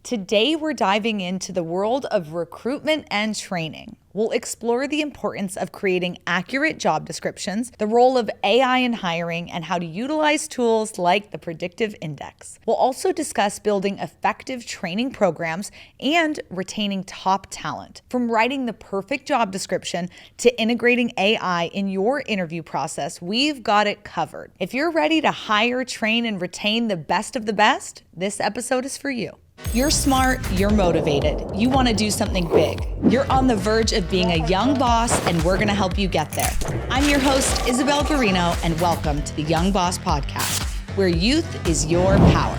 Today, we're diving into the world of recruitment and training. We'll explore the importance of creating accurate job descriptions, the role of AI in hiring, and how to utilize tools like the Predictive Index. We'll also discuss building effective training programs and retaining top talent. From writing the perfect job description to integrating AI in your interview process, we've got it covered. If you're ready to hire, train, and retain the best of the best, this episode is for you. You're smart, you're motivated, you want to do something big. You're on the verge of being a young boss, and we're going to help you get there. I'm your host, Isabel Garino, and welcome to the Young Boss Podcast, where youth is your power.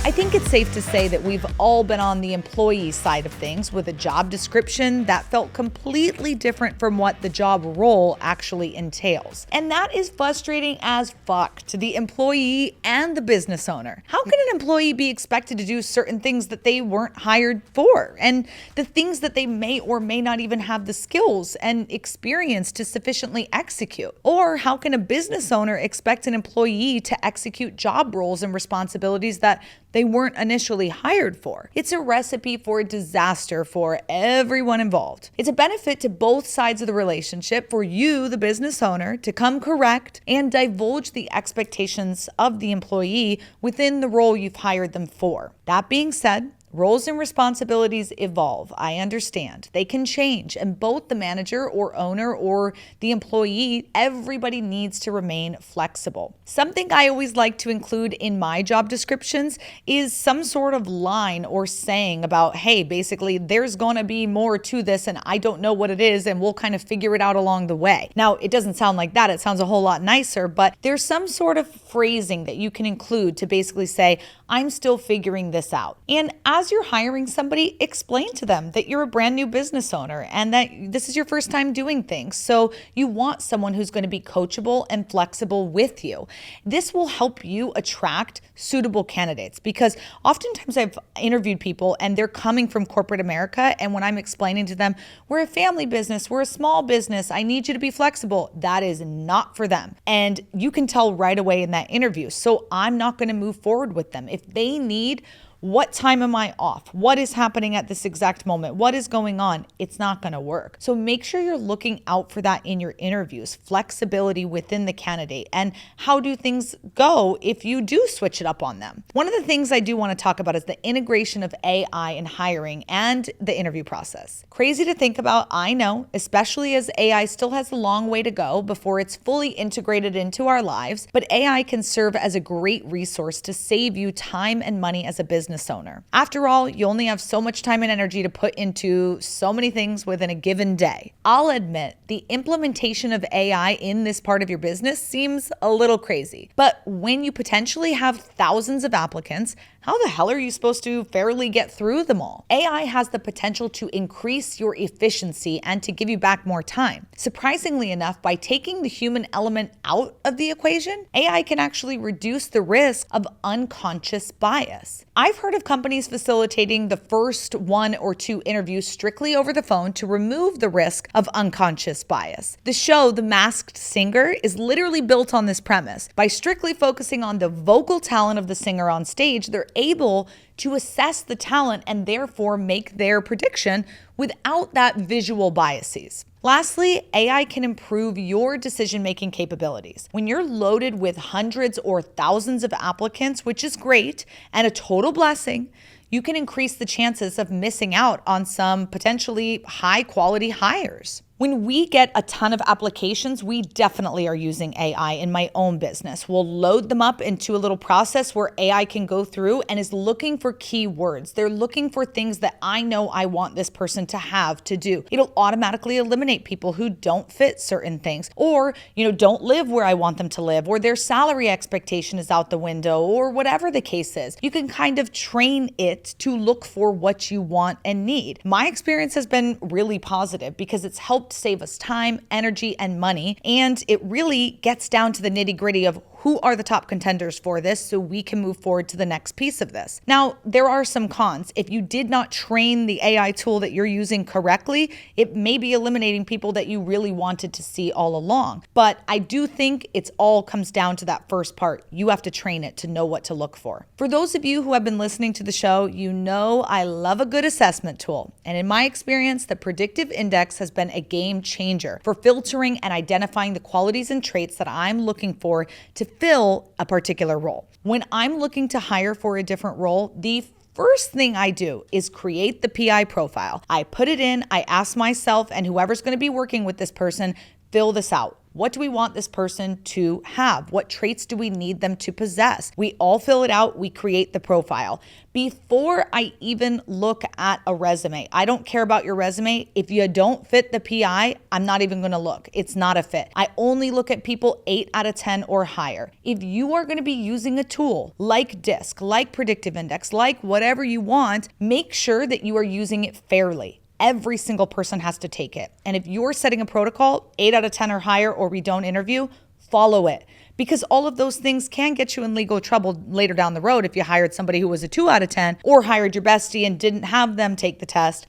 I think it's safe to say that we've all been on the employee side of things with a job description that felt completely different from what the job role actually entails. And that is frustrating as fuck to the employee and the business owner. How can an employee be expected to do certain things that they weren't hired for, and the things that they may or may not even have the skills and experience to sufficiently execute? Or how can a business owner expect an employee to execute job roles and responsibilities that they weren't initially hired for? It's a recipe for disaster for everyone involved. It's a benefit to both sides of the relationship for you, the business owner, to come correct and divulge the expectations of the employee within the role you've hired them for. That being said, roles and responsibilities evolve. I understand. They can change, and both the manager or owner or the employee, everybody needs to remain flexible. Something I always like to include in my job descriptions is some sort of line or saying about, hey, basically, there's going to be more to this, and I don't know what it is, and we'll kind of figure it out along the way. Now, it doesn't sound like that. It sounds a whole lot nicer, but there's some sort of phrasing that you can include to basically say, I'm still figuring this out. And as you're hiring somebody, explain to them that you're a brand new business owner and that this is your first time doing things. So you want someone who's going to be coachable and flexible with you. This will help you attract suitable candidates, because oftentimes I've interviewed people and they're coming from corporate America, and when I'm explaining to them, we're a family business, we're a small business, I need you to be flexible, that is not for them. And you can tell right away in that interview. So I'm not going to move forward with them. If they need, what time am I off? What is happening at this exact moment? What is going on? It's not going to work. So make sure you're looking out for that in your interviews, flexibility within the candidate, and how do things go if you do switch it up on them. One of the things I do want to talk about is the integration of AI in hiring and the interview process. Crazy to think about, I know, especially as AI still has a long way to go before it's fully integrated into our lives, but AI can serve as a great resource to save you time and money as a business owner. After all, you only have so much time and energy to put into so many things within a given day. I'll admit, the implementation of AI in this part of your business seems a little crazy, but when you potentially have thousands of applicants, how the hell are you supposed to fairly get through them all? AI has the potential to increase your efficiency and to give you back more time. Surprisingly enough, by taking the human element out of the equation, AI can actually reduce the risk of unconscious bias. I've heard of companies facilitating the first 1 or 2 interviews strictly over the phone to remove the risk of unconscious bias. The show, The Masked Singer, is literally built on this premise. By strictly focusing on the vocal talent of the singer on stage, they're able to assess the talent and therefore make their prediction without that visual biases. Lastly, AI can improve your decision-making capabilities. When you're loaded with hundreds or thousands of applicants, which is great and a total blessing, you can increase the chances of missing out on some potentially high-quality hires. When we get a ton of applications, we definitely are using AI in my own business. We'll load them up into a little process where AI can go through and is looking for keywords. They're looking for things that I know I want this person to have to do. It'll automatically eliminate people who don't fit certain things, or, don't live where I want them to live, or their salary expectation is out the window, or whatever the case is. You can kind of train it to look for what you want and need. My experience has been really positive because it's helped save us time, energy, and money. And it really gets down to the nitty-gritty of who are the top contenders for this so we can move forward to the next piece of this. Now, there are some cons. If you did not train the AI tool that you're using correctly, it may be eliminating people that you really wanted to see all along. But I do think it's all comes down to that first part. You have to train it to know what to look for. For those of you who have been listening to the show, you know I love a good assessment tool. And in my experience, the Predictive Index has been a game changer for filtering and identifying the qualities and traits that I'm looking for to fill a particular role. When I'm looking to hire for a different role, the first thing I do is create the PI profile. I put it in, I ask myself and whoever's going to be working with this person, fill this out. What do we want this person to have? What traits do we need them to possess? We all fill it out. We create the profile. Before I even look at a resume, I don't care about your resume. If you don't fit the PI, I'm not even going to look. It's not a fit. I only look at people 8 out of 10 or higher. If you are going to be using a tool like DISC, like Predictive Index, like whatever you want, make sure that you are using it fairly. Every single person has to take it. And if you're setting a protocol, 8 out of 10 or higher, or we don't interview, follow it. Because all of those things can get you in legal trouble later down the road if you hired somebody who was a 2 out of 10 or hired your bestie and didn't have them take the test.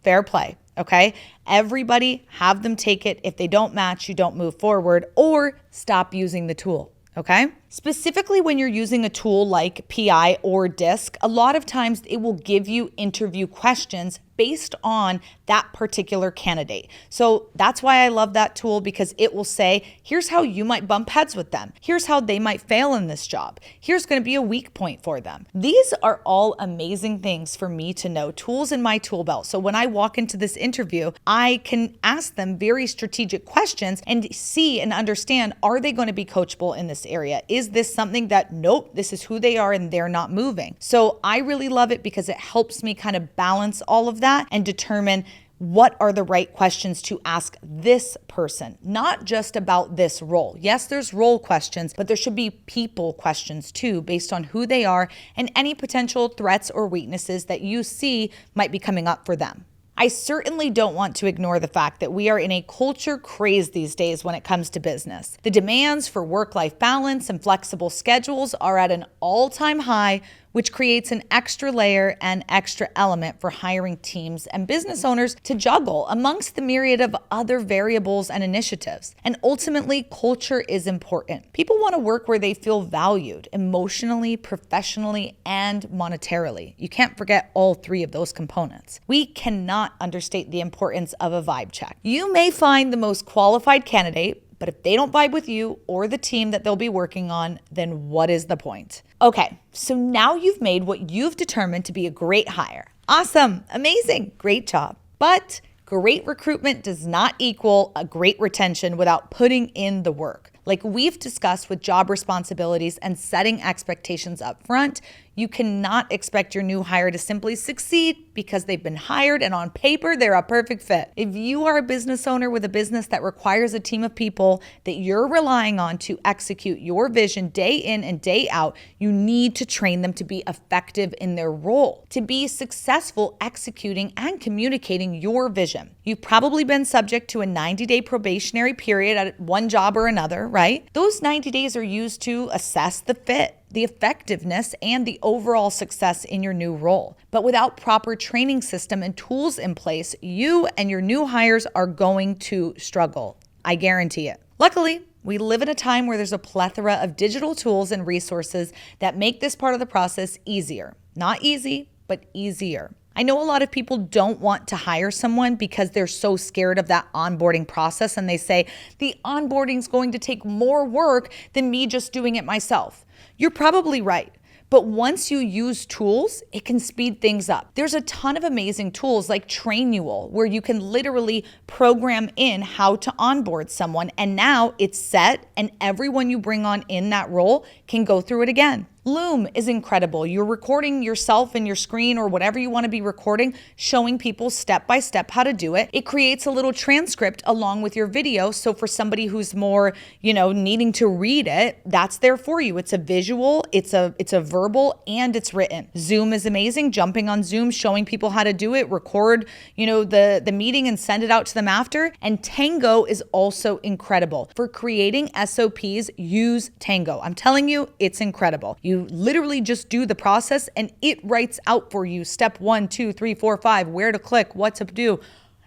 Fair play, okay? Everybody have them take it. If they don't match, you don't move forward or stop using the tool. Okay? Specifically when you're using a tool like PI or DISC, a lot of times it will give you interview questions based on that particular candidate. So that's why I love that tool, because it will say, here's how you might bump heads with them. Here's how they might fail in this job. Here's going to be a weak point for them. These are all amazing things for me to know, tools in my tool belt. So when I walk into this interview, I can ask them very strategic questions and see and understand, are they going to be coachable in this area? Is this something that, nope, this is who they are and they're not moving? So I really love it because it helps me kind of balance all of that and determine what are the right questions to ask this person, not just about this role. Yes, there's role questions, but there should be people questions too, based on who they are and any potential threats or weaknesses that you see might be coming up for them. I certainly don't want to ignore the fact that we are in a culture craze these days when it comes to business. The demands for work-life balance and flexible schedules are at an all-time high, which creates an extra layer and extra element for hiring teams and business owners to juggle amongst the myriad of other variables and initiatives. And ultimately, culture is important. People want to work where they feel valued emotionally, professionally, and monetarily. You can't forget all 3 of those components. We cannot understate the importance of a vibe check. You may find the most qualified candidate, but if they don't vibe with you or the team that they'll be working on, then what is the point? Okay, so now you've made what you've determined to be a great hire. Awesome, amazing, great job. But great recruitment does not equal a great retention without putting in the work. Like we've discussed with job responsibilities and setting expectations up front, you cannot expect your new hire to simply succeed because they've been hired and on paper they're a perfect fit. If you are a business owner with a business that requires a team of people that you're relying on to execute your vision day in and day out, you need to train them to be effective in their role, to be successful executing and communicating your vision. You've probably been subject to a 90-day probationary period at one job or another, right? Those 90 days are used to assess the fit, the effectiveness, and the overall success in your new role. But without proper training system and tools in place, you and your new hires are going to struggle. I guarantee it. Luckily, we live in a time where there's a plethora of digital tools and resources that make this part of the process easier. Not easy, but easier. I know a lot of people don't want to hire someone because they're so scared of that onboarding process, and they say the onboarding is going to take more work than me just doing it myself. You're probably right. But once you use tools, it can speed things up. There's a ton of amazing tools like Trainual, where you can literally program in how to onboard someone, and now it's set and everyone you bring on in that role can go through it again. Loom is incredible. You're recording yourself and your screen or whatever you want to be recording, showing people step by step how to do it. It creates a little transcript along with your video. So for somebody who's more, needing to read it, that's there for you. It's a visual, it's a verbal, and it's written. Zoom is amazing. Jumping on Zoom, showing people how to do it, record, the meeting and send it out to them after. And Tango is also incredible. For creating SOPs, use Tango. I'm telling you, it's incredible. You literally just do the process and it writes out for you step 1, 2, 3, 4, 5, where to click, what to do.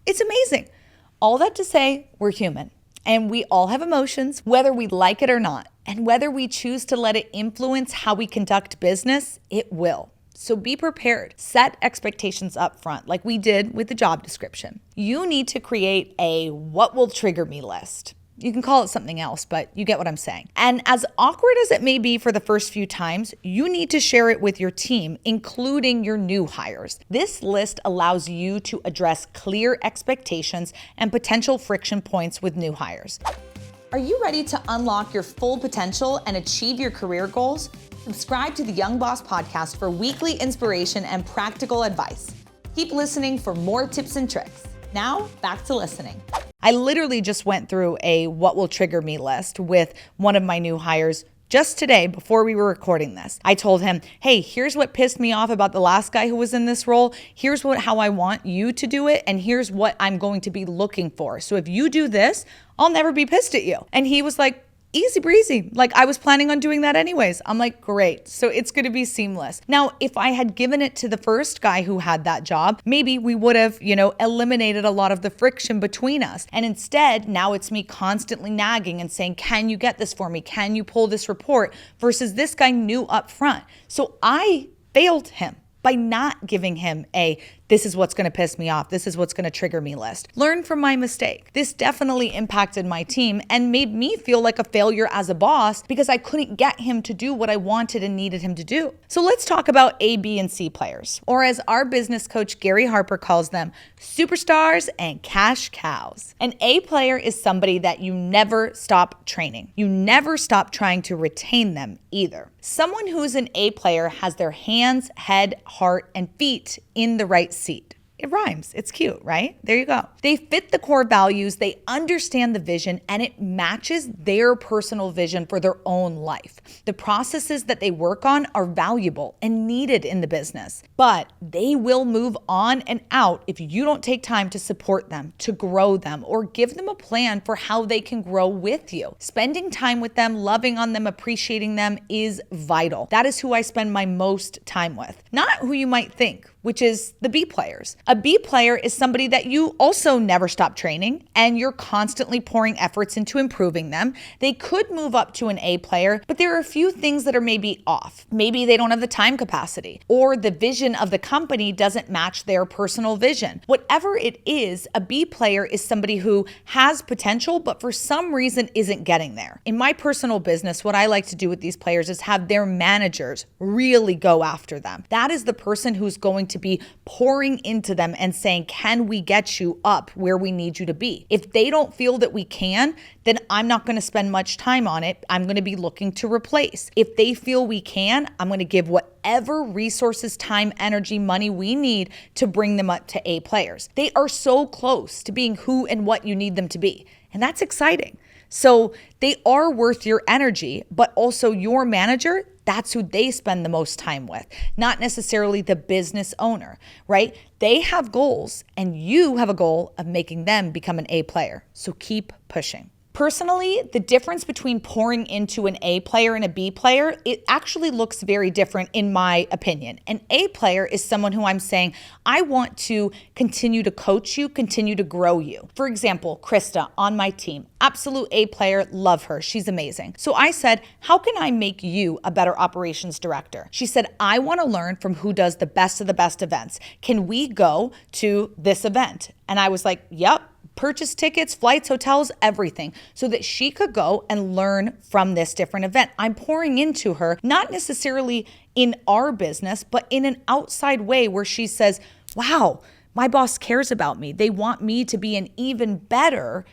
It's amazing. All that to say, we're human and we all have emotions, whether we like it or not. And whether we choose to let it influence how we conduct business, it will. So be prepared. Set expectations up front, like we did with the job description. You need to create a what will trigger me list. You can call it something else, but you get what I'm saying. And as awkward as it may be for the first few times, you need to share it with your team, including your new hires. This list allows you to address clear expectations and potential friction points with new hires. Are you ready to unlock your full potential and achieve your career goals? Subscribe to the Young Boss podcast for weekly inspiration and practical advice. Keep listening for more tips and tricks. Now, back to listening. I literally just went through a what will trigger me list with one of my new hires just today before we were recording this. I told him, hey, here's what pissed me off about the last guy who was in this role. Here's how I want you to do it. And here's what I'm going to be looking for. So if you do this, I'll never be pissed at you. And he was like, easy breezy. Like I was planning on doing that anyways. I'm like, great. So it's going to be seamless. Now, if I had given it to the first guy who had that job, maybe we would have, eliminated a lot of the friction between us. And instead, now it's me constantly nagging and saying, can you get this for me? Can you pull this report? Versus this guy knew up front. So I failed him by not giving him this is what's going to piss me off, this is what's going to trigger me list. Learn from my mistake. This definitely impacted my team and made me feel like a failure as a boss because I couldn't get him to do what I wanted and needed him to do. So let's talk about A, B, and C players, or as our business coach Gary Harper calls them, superstars and cash cows. An A player is somebody that you never stop training. You never stop trying to retain them either. Someone who's an A player has their hands, head, heart, and feet in the right seat. It rhymes. It's cute, right? There you go. They fit the core values, they understand the vision, and it matches their personal vision for their own life. The processes that they work on are valuable and needed in the business, but they will move on and out if you don't take time to support them, to grow them, or give them a plan for how they can grow with you. Spending time with them, loving on them, appreciating them is vital. That is who I spend my most time with. Not who you might think, which is the B players. A B player is somebody that you also never stop training and you're constantly pouring efforts into improving them. They could move up to an A player, but there are a few things that are maybe off. Maybe they don't have the time capacity or the vision of the company doesn't match their personal vision. Whatever it is, a B player is somebody who has potential, but for some reason isn't getting there. In my personal business, what I like to do with these players is have their managers really go after them. That is the person who's going to be pouring into them and saying, can we get you up where we need you to be? If they don't feel that we can, then I'm not going to spend much time on it. I'm going to be looking to replace. If they feel we can, I'm going to give whatever resources, time, energy, money we need to bring them up to A players. They are so close to being who and what you need them to be. And that's exciting. So they are worth your energy, but also your manager, that's who they spend the most time with, not necessarily the business owner, right? They have goals and you have a goal of making them become an A player. So keep pushing. Personally, the difference between pouring into an A player and a B player, it actually looks very different in my opinion. An A player is someone who I'm saying, I want to continue to coach you, continue to grow you. For example, Krista on my team, absolute A player, love her. She's amazing. So I said, how can I make you a better operations director? She said, I want to learn from who does the best of the best events. Can we go to this event? And I was like, yep. Purchase tickets, flights, hotels, everything, so that she could go and learn from this different event. I'm pouring into her, not necessarily in our business, but in an outside way where she says, wow, My boss cares about me. They want me to be an even better,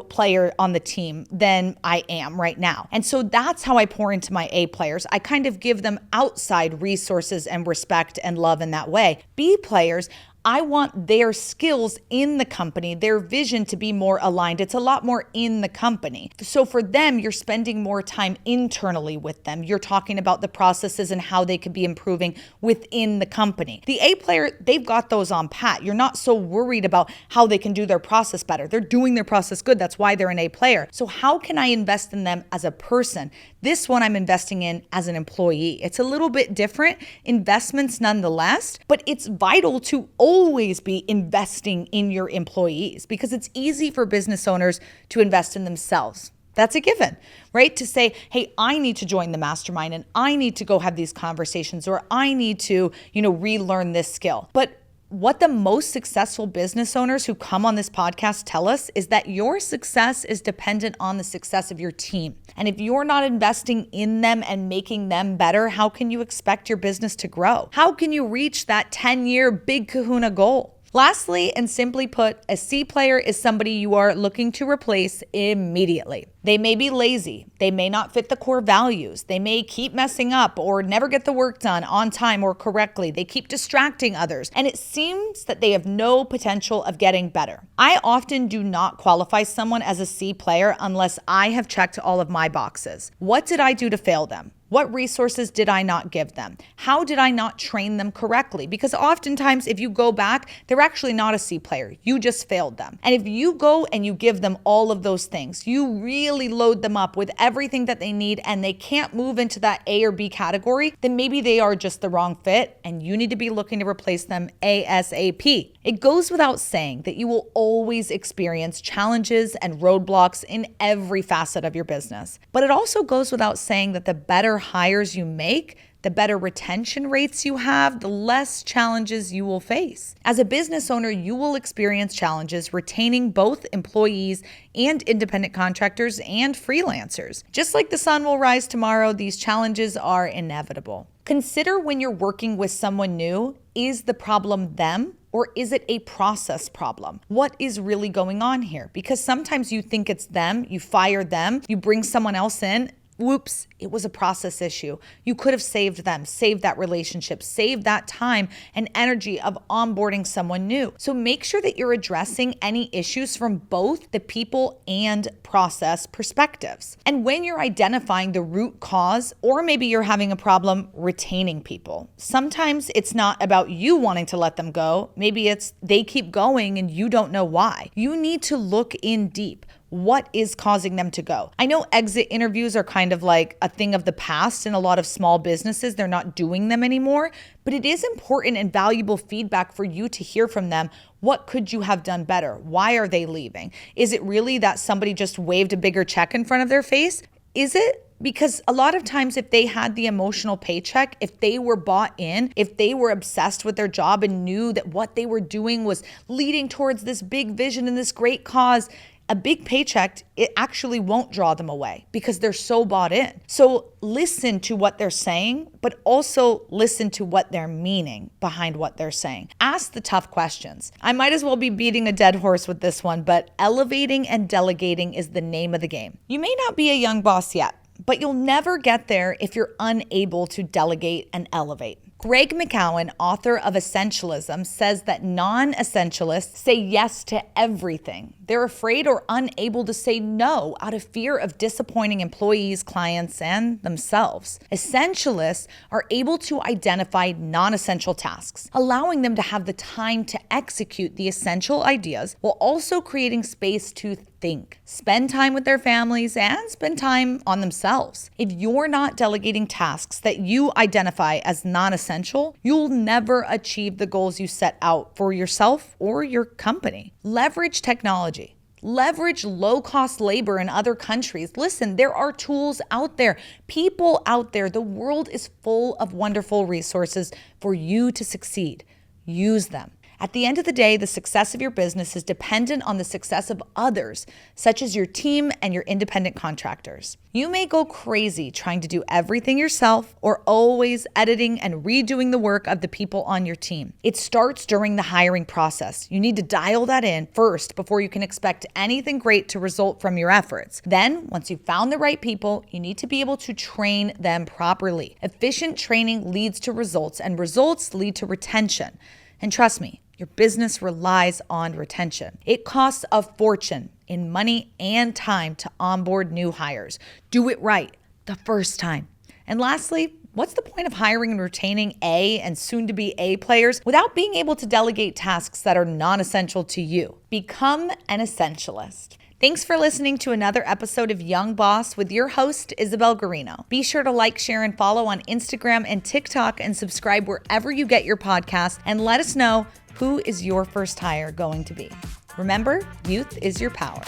player on the team than I am right now. And so that's how I pour into my A players. I kind of give them outside resources and respect and love in that way. B players, I want their skills in the company, their vision to be more aligned. It's a lot more in the company. So for them, you're spending more time internally with them. You're talking about the processes and how they could be improving within the company. The A player, they've got those on pat. You're not so worried about how they can do their process better. They're doing their process good. That's why they're an A player. So how can I invest in them as a person? This one I'm investing in as an employee. It's a little bit different investments nonetheless, but it's vital to always be investing in your employees because it's easy for business owners to invest in themselves. That's a given, right? To say, hey, I need to join the mastermind and I need to go have these conversations or I need to, relearn this skill. But what the most successful business owners who come on this podcast tell us is that your success is dependent on the success of your team. And if you're not investing in them and making them better, how can you expect your business to grow? How can you reach that 10-year big kahuna goal? Lastly, and simply put, a C player is somebody you are looking to replace immediately. They may be lazy. They may not fit the core values. They may keep messing up or never get the work done on time or correctly. They keep distracting others. And it seems that they have no potential of getting better. I often do not qualify someone as a C player unless I have checked all of my boxes. What did I do to fail them? What resources did I not give them? How did I not train them correctly? Because oftentimes, if you go back, they're actually not a C player. You just failed them. And if you go and you give them all of those things, you really load them up with everything that they need and they can't move into that A or B category, then maybe they are just the wrong fit and you need to be looking to replace them ASAP. It goes without saying that you will always experience challenges and roadblocks in every facet of your business. But it also goes without saying that the better hires you make, the better retention rates you have, the less challenges you will face. As a business owner, you will experience challenges retaining both employees and independent contractors and freelancers. Just like the sun will rise tomorrow, these challenges are inevitable. Consider when you're working with someone new, is the problem them? Or is it a process problem? What is really going on here? Because sometimes you think it's them, you fire them, you bring someone else in, whoops, it was a process issue. You could have saved them, saved that relationship, saved that time and energy of onboarding someone new. So make sure that you're addressing any issues from both the people and process perspectives. And when you're identifying the root cause, or maybe you're having a problem retaining people, sometimes it's not about you wanting to let them go. Maybe it's they keep going and you don't know why. You need to look in deep. What is causing them to go? I know exit interviews are kind of like a thing of the past in a lot of small businesses. They're not doing them anymore, but it is important and valuable feedback for you to hear from them. What could you have done better? Why are they leaving? Is it really that somebody just waved a bigger check in front of their face? Is it? Because a lot of times if they had the emotional paycheck, if they were bought in, if they were obsessed with their job and knew that what they were doing was leading towards this big vision and this great cause, a big paycheck, it actually won't draw them away because they're so bought in. So listen to what they're saying, but also listen to what they're meaning behind what they're saying. Ask the tough questions. I might as well be beating a dead horse with this one, but elevating and delegating is the name of the game. You may not be a young boss yet, but you'll never get there if you're unable to delegate and elevate. Greg McKeown, author of Essentialism, says that non-essentialists say yes to everything. They're afraid or unable to say no out of fear of disappointing employees, clients, and themselves. Essentialists are able to identify non-essential tasks, allowing them to have the time to execute the essential ideas while also creating space to think, spend time with their families, and spend time on themselves. If you're not delegating tasks that you identify as non-essential, you'll never achieve the goals you set out for yourself or your company. Leverage technology. Leverage low-cost labor in other countries. Listen, there are tools out there, people out there. The world is full of wonderful resources for you to succeed. Use them. At the end of the day, the success of your business is dependent on the success of others, such as your team and your independent contractors. You may go crazy trying to do everything yourself or always editing and redoing the work of the people on your team. It starts during the hiring process. You need to dial that in first before you can expect anything great to result from your efforts. Then, once you've found the right people, you need to be able to train them properly. Efficient training leads to results, and results lead to retention. And trust me, your business relies on retention. It costs a fortune in money and time to onboard new hires. Do it right the first time. And lastly, what's the point of hiring and retaining A and soon-to-be A players without being able to delegate tasks that are non-essential to you? Become an essentialist. Thanks for listening to another episode of Young Boss with your host, Isabel Garino. Be sure to like, share, and follow on Instagram and TikTok, and subscribe wherever you get your podcast, and let us know who is your first hire going to be. Remember, youth is your power.